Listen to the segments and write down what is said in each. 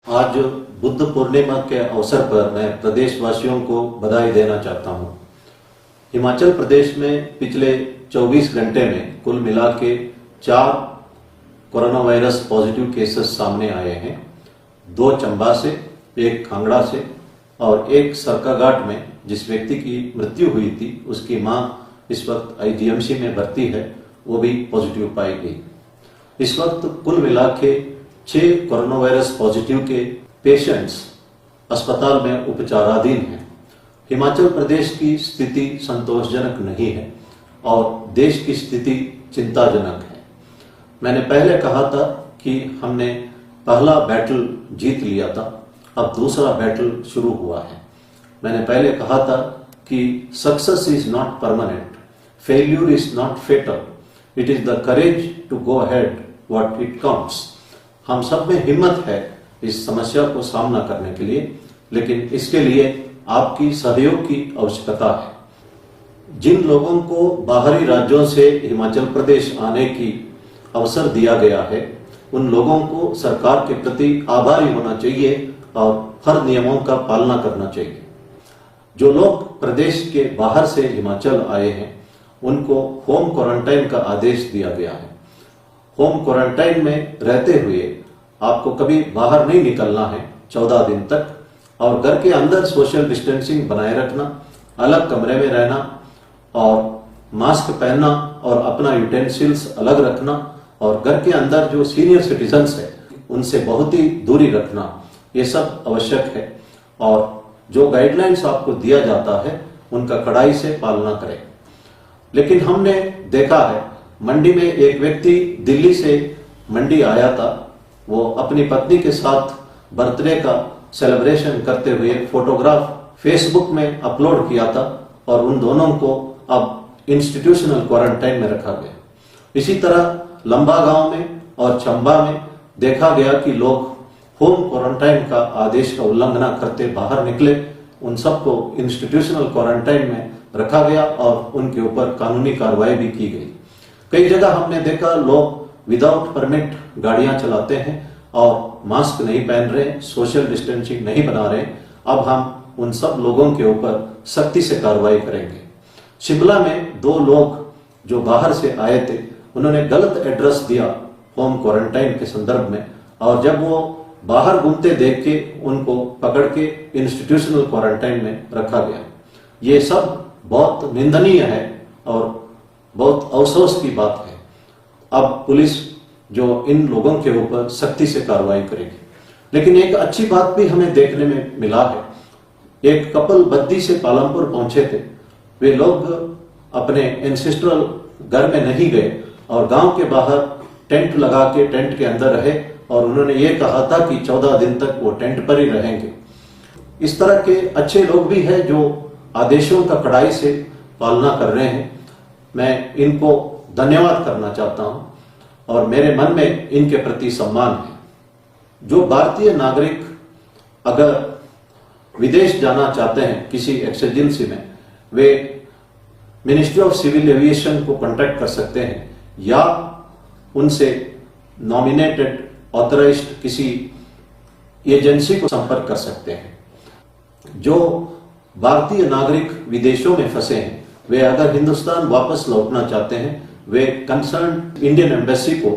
आज बुद्ध पूर्णिमा के अवसर पर मैं प्रदेशवासियों को बधाई देना चाहता हूं। हिमाचल प्रदेश में पिछले 24 घंटे में कुल मिला के 4 कोरोना वायरस पॉजिटिव केसेस सामने आए हैं। 2 चंबा से, 1 कांगड़ा से और 1 सरकाघाट में जिस व्यक्ति की मृत्यु हुई थी उसकी मां इस वक्त आईजीएमसी में भर्ती है, वो भी पॉजिटिव पाई गई। इस वक्त कुल मिला के 6 कोरोना वायरस पॉजिटिव के पेशेंट्स अस्पताल में उपचाराधीन हैं। हिमाचल प्रदेश की स्थिति संतोषजनक नहीं है और देश की स्थिति चिंताजनक है। मैंने पहले कहा था कि हमने पहला बैटल जीत लिया था, अब दूसरा बैटल शुरू हुआ है। मैंने पहले कहा था कि success is not permanent, failure is not fatal, it is the courage to go ahead what it comes. हम सब में हिम्मत है इस समस्या को सामना करने के लिए, लेकिन इसके लिए आपकी सहयोग की आवश्यकता है। जिन लोगों को बाहरी राज्यों से हिमाचल प्रदेश आने की अवसर दिया गया है, उन लोगों को सरकार के प्रति आभारी होना चाहिए और हर नियमों का पालना करना चाहिए। जो लोग प्रदेश के बाहर से हिमाचल आए हैं, उनको होम क्वारंटाइन का आदेश दिया गया है। होम क्वारंटाइन में रहते हुए आपको कभी बाहर नहीं निकलना है 14 दिन तक, और घर के अंदर सोशल डिस्टेंसिंग बनाए रखना, अलग कमरे में रहना और मास्क पहनना और अपना यूटेंसिल्स अलग रखना, और घर के अंदर जो सीनियर सिटीजन्स है उनसे बहुत ही दूरी रखना, ये सब आवश्यक है। और जो गाइडलाइंस आपको दिया जाता है उनका कड़ाई से पालना करें। लेकिन हमने देखा है, मंडी में एक व्यक्ति दिल्ली से मंडी आया था, वो अपनी पत्नी के साथ बर्थडे का सेलिब्रेशन करते हुए फोटोग्राफ फेसबुक में अपलोड किया था और उन दोनों को अब इंस्टीट्यूशनल क्वारंटाइन में रखा गया। इसी तरह लंबा गांव में और चंबा में देखा गया कि लोग होम क्वारंटाइन का आदेश का उल्लंघन करते बाहर निकले, उन सबको इंस्टीट्यूशनल क्वारंटाइन में रखा गया और उनके ऊपर कानूनी कार्रवाई भी की गई। कई जगह हमने देखा लोग विदाउट परमिट गाड़ियां चलाते हैं और मास्क नहीं पहन रहे, सोशल डिस्टेंसिंग नहीं बना रहे। अब हम उन सब लोगों के ऊपर सख्ती से कार्रवाई करेंगे। शिमला में 2 लोग जो बाहर से आए थे, उन्होंने गलत एड्रेस दिया होम क्वारंटाइन के संदर्भ में, और जब वो बाहर घूमते देख के उनको पकड़ के इंस्टीट्यूशनल क्वारंटाइन में रखा गया। ये सब बहुत निंदनीय है और बहुत अफसोस की बात है। अब पुलिस जो इन लोगों के ऊपर सख्ती से कार्रवाई करेगी। लेकिन एक अच्छी बात भी हमें देखने में मिला है। एक कपल बद्दी से पालमपुर पहुंचे थे। वे लोग अपने एंसेस्ट्रल घर में नहीं गए और गांव के बाहर टेंट लगा के टेंट के अंदर रहे, और उन्होंने ये कहा था कि 14 दिन तक वो टेंट पर ही रहेंगे। इस तरह के अच्छे लोग भी हैं जो आदेशों का कड़ाई से पालना कर रहे हैं। मैं इनको धन्यवाद करना चाहता हूं और मेरे मन में इनके प्रति सम्मान है। जो भारतीय नागरिक अगर विदेश जाना चाहते हैं किसी एक्सर्जेंसी में, वे मिनिस्ट्री ऑफ सिविल एविएशन को कांटेक्ट कर सकते हैं या उनसे नॉमिनेटेड ऑथराइज्ड किसी एजेंसी को संपर्क कर सकते हैं। जो भारतीय नागरिक विदेशों में फंसे हैं, वे अगर हिंदुस्तान वापस लौटना चाहते हैं, वे कंसर्न इंडियन एम्बेसी को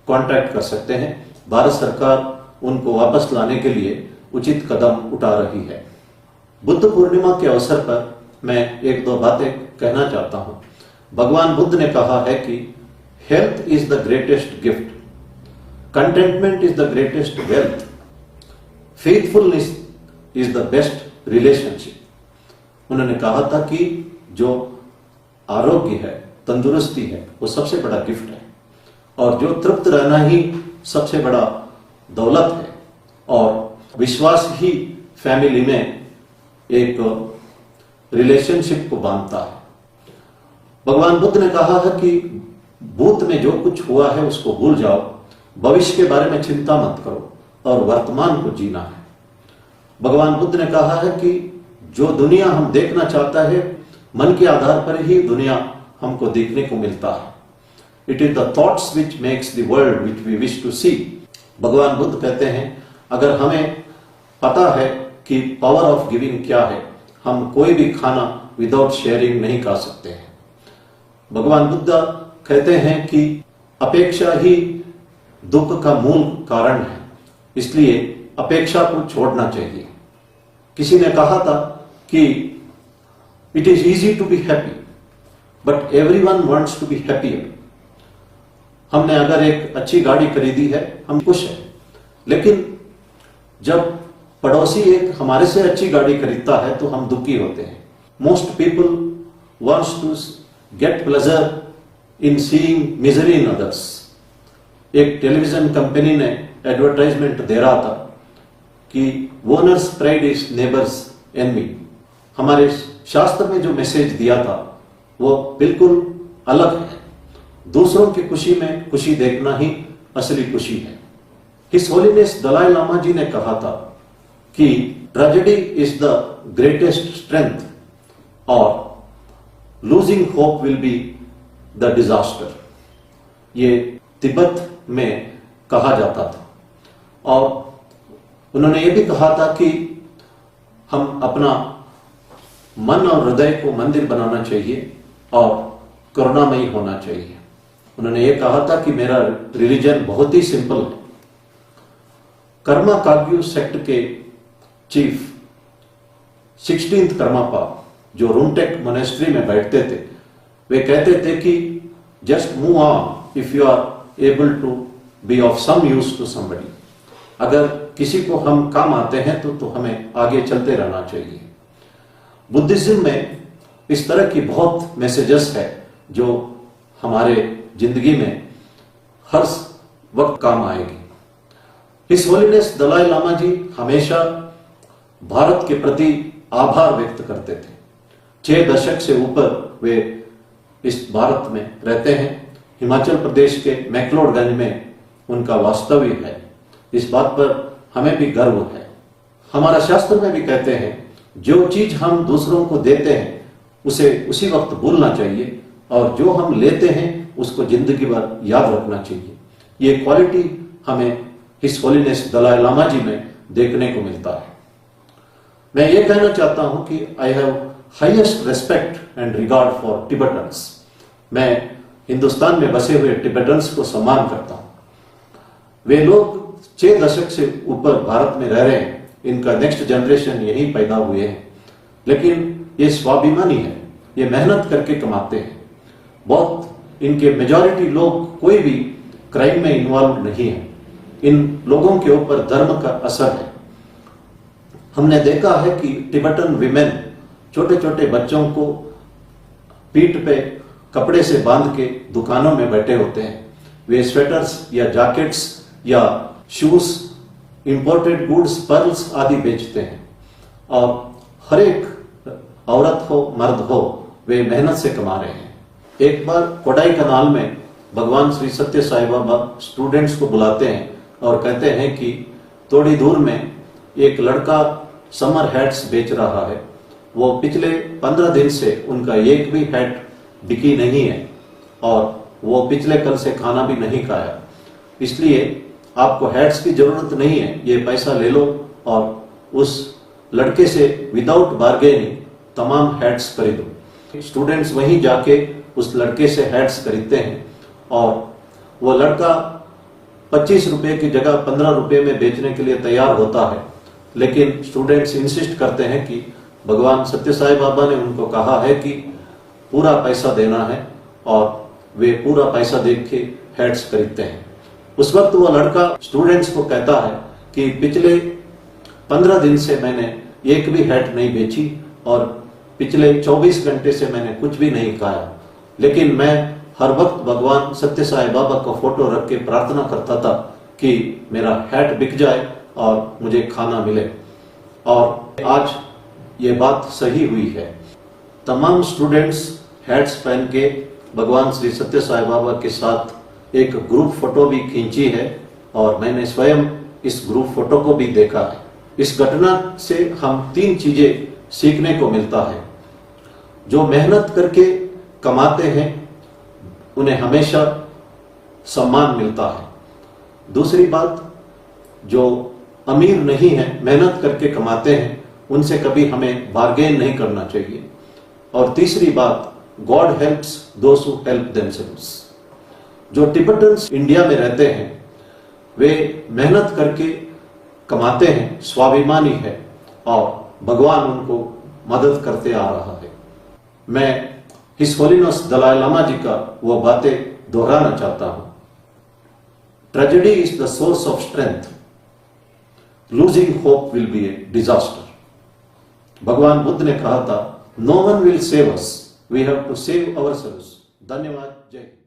कांटेक्ट कर सकते हैं। भारत सरकार उनको वापस लाने के लिए उचित कदम उठा रही है। बुद्ध पूर्णिमा के अवसर पर मैं 1-2 बातें कहना चाहता हूं। भगवान बुद्ध ने कहा है कि health is the greatest gift, contentment is the greatest wealth, faithfulness is the best relationship. उन्होंने कहा था कि जो आरोग्य है, तंदुरुस्ती है, वो सबसे बड़ा गिफ्ट है, और जो तृप्त रहना ही सबसे बड़ा दौलत है, और विश्वास ही फैमिली में एक रिलेशनशिप को बांधता है। भगवान बुद्ध ने कहा है कि भूत में जो कुछ हुआ है उसको भूल जाओ, भविष्य के बारे में चिंता मत करो और वर्तमान को जीना है। भगवान बुद्ध ने कहा है कि जो दुनिया हम देखना चाहता है, मन के आधार पर ही दुनिया हमको देखने को मिलता है। It is the thoughts which makes the world which we wish to see. भगवान बुद्ध कहते हैं अगर हमें पता है कि पावर ऑफ गिविंग क्या है, हम कोई भी खाना विदाउट शेयरिंग नहीं खा सकते हैं। भगवान बुद्ध कहते हैं कि अपेक्षा ही दुख का मूल कारण है, इसलिए अपेक्षा को छोड़ना चाहिए। किसी ने कहा था कि it is easy to be happy but everyone wants to be happier. हमने अगर एक अच्छी गाड़ी खरीदी है, हम खुश हैं, लेकिन जब पड़ोसी एक हमारे से अच्छी गाड़ी खरीदता है तो हम दुखी होते हैं। Most people wants to get pleasure in seeing misery in others. एक टेलीविजन कंपनी ने एडवर्टाइजमेंट दे रहा था कि owner's pride is neighbour's enemy. हमारे शास्त्र में जो मैसेज दिया था वो बिल्कुल अलग है। दूसरों की खुशी में खुशी देखना ही असली खुशी है। हिज होलीनेस दलाई लामा जी ने कहा था कि tragedy is the greatest strength और losing hope will be the disaster. ये तिब्बत में कहा जाता था। और उन्होंने ये भी कहा था कि हम अपना मन और हृदय को मंदिर बनाना चाहिए और करुणामयी होना चाहिए। उन्होंने ये कहा था कि मेरा रिलीजन बहुत ही सिंपल है। कर्मा काग्यू सेक्ट के चीफ 16th कर्मापा जो रूमटेक मोनेस्ट्री में बैठते थे, वे कहते थे कि just move on if you are able to be of some use to somebody. अगर किसी को हम काम आते हैं तो हमें आगे चलते रहना चाहिए। बुद्धिज्म में इस तरह की बहुत मैसेजेस है जो हमारे जिंदगी में हर वक्त काम आएगी। हिज होलीनेस दलाई लामा जी हमेशा भारत के प्रति आभार व्यक्त करते थे। 6 दशक से ऊपर वे इस भारत में रहते हैं। हिमाचल प्रदेश के मैक्लोडगंज में उनका वास्तव्य है। इस बात पर हमें भी गर्व है। हमारा शास्त्र में भी कहते हैं जो चीज हम दूसरों को देते हैं उसे उसी वक्त भूलना चाहिए और जो हम लेते हैं उसको जिंदगी भर याद रखना चाहिए। ये क्वालिटी हमें हिज होलीनेस दलाई लामा जी में देखने को मिलता है। मैं ये कहना चाहता हूं कि I have highest respect and regard for Tibetans. मैं हिंदुस्तान में बसे हुए टिबेटन्स को सम्मान करता हूं। वे लोग 6 दशक से ऊपर भारत में रह रहे हैं। इनका नेक्स्ट जनरेशन यहीं पैदा हुए हैं, लेकिन ये स्वाभिमानी है, ये मेहनत करके कमाते हैं। बहुत इनके मेजॉरिटी लोग कोई भी क्राइम में इन्वॉल्व नहीं है। इन लोगों के ऊपर धर्म का असर है। हमने देखा है कि टिबेटन विमेन छोटे छोटे बच्चों को पीठ पे कपड़े से बांध के दुकानों में बैठे होते हैं। वे स्वेटर्स या जैकेट्स या शूज, इंपोर्टेड गुड्स, पर्ल्स आदि बेचते हैं और हर एक औरत हो मर्द हो वे मेहनत से कमा रहे हैं। एक बार कोडाई कनाल में भगवान श्री सत्य साई बाबा स्टूडेंट्स को बुलाते हैं और कहते हैं कि थोड़ी दूर में एक लड़का समर हैट्स बेच रहा है। वो पिछले 15 दिन से उनका एक भी हैट बिकी नहीं है और वो पिछले कल से खाना भी नहीं खाया, इसलिए आपको हैट्स की जरूरत नहीं है, ये पैसा ले लो। और उस लड़के से विदाउट बार्गेनिंग तमाम हैट्स खरीदो। स्टूडेंट्स वहीं जाके उस लड़के से हैट्स खरीदते हैं और वो लड़का 25 रुपए की जगह 15 रुपए में बेचने के लिए तैयार होता है, लेकिन स्टूडेंट्स इंसिस्ट करते हैं कि भगवान सत्य साई बाबा ने उनको कहा है कि पूरा पैसा देना है और वे पूरा पैसा दे के हैट्स खरीदते हैं। उस वक्त वो लड़का स्टूडेंट्स को कहता है कि पिछले 15 दिन से मैंने एक भी हैट नहीं बेची और पिछले 24 घंटे से मैंने कुछ भी नहीं खाया, लेकिन मैं हर वक्त भगवान सत्य साई बाबा का फोटो रख के प्रार्थना करता था कि मेरा हैट बिक जाए और मुझे खाना मिले। और आज ये बात सही हुई है। तमाम स्टूडेंट्स हैट्स पहन के भगवान श्री सत्य साई बाबा के साथ एक ग्रुप फोटो भी खींची है और मैंने स्वयं इस ग्रुप फोटो को भी देखा है। इस घटना से हम 3 चीजें सीखने को मिलता है। जो मेहनत करके कमाते हैं उन्हें हमेशा सम्मान मिलता है। दूसरी बात, जो अमीर नहीं है, मेहनत करके कमाते हैं, उनसे कभी हमें बार्गेन नहीं करना चाहिए। और तीसरी बात, God helps those who help themselves. जो टिबेटन्स इंडिया में रहते हैं वे मेहनत करके कमाते हैं, स्वाभिमानी है और भगवान उनको मदद करते आ रहा है। मैं हिज होलिनेस दलाई लामा जी का वो बातें दोहराना चाहता हूं। Tragedy is the source of strength, losing hope will be a disaster. भगवान बुद्ध ने कहा था, no one will save us, we have to save ourselves. धन्यवाद। जय हिंद।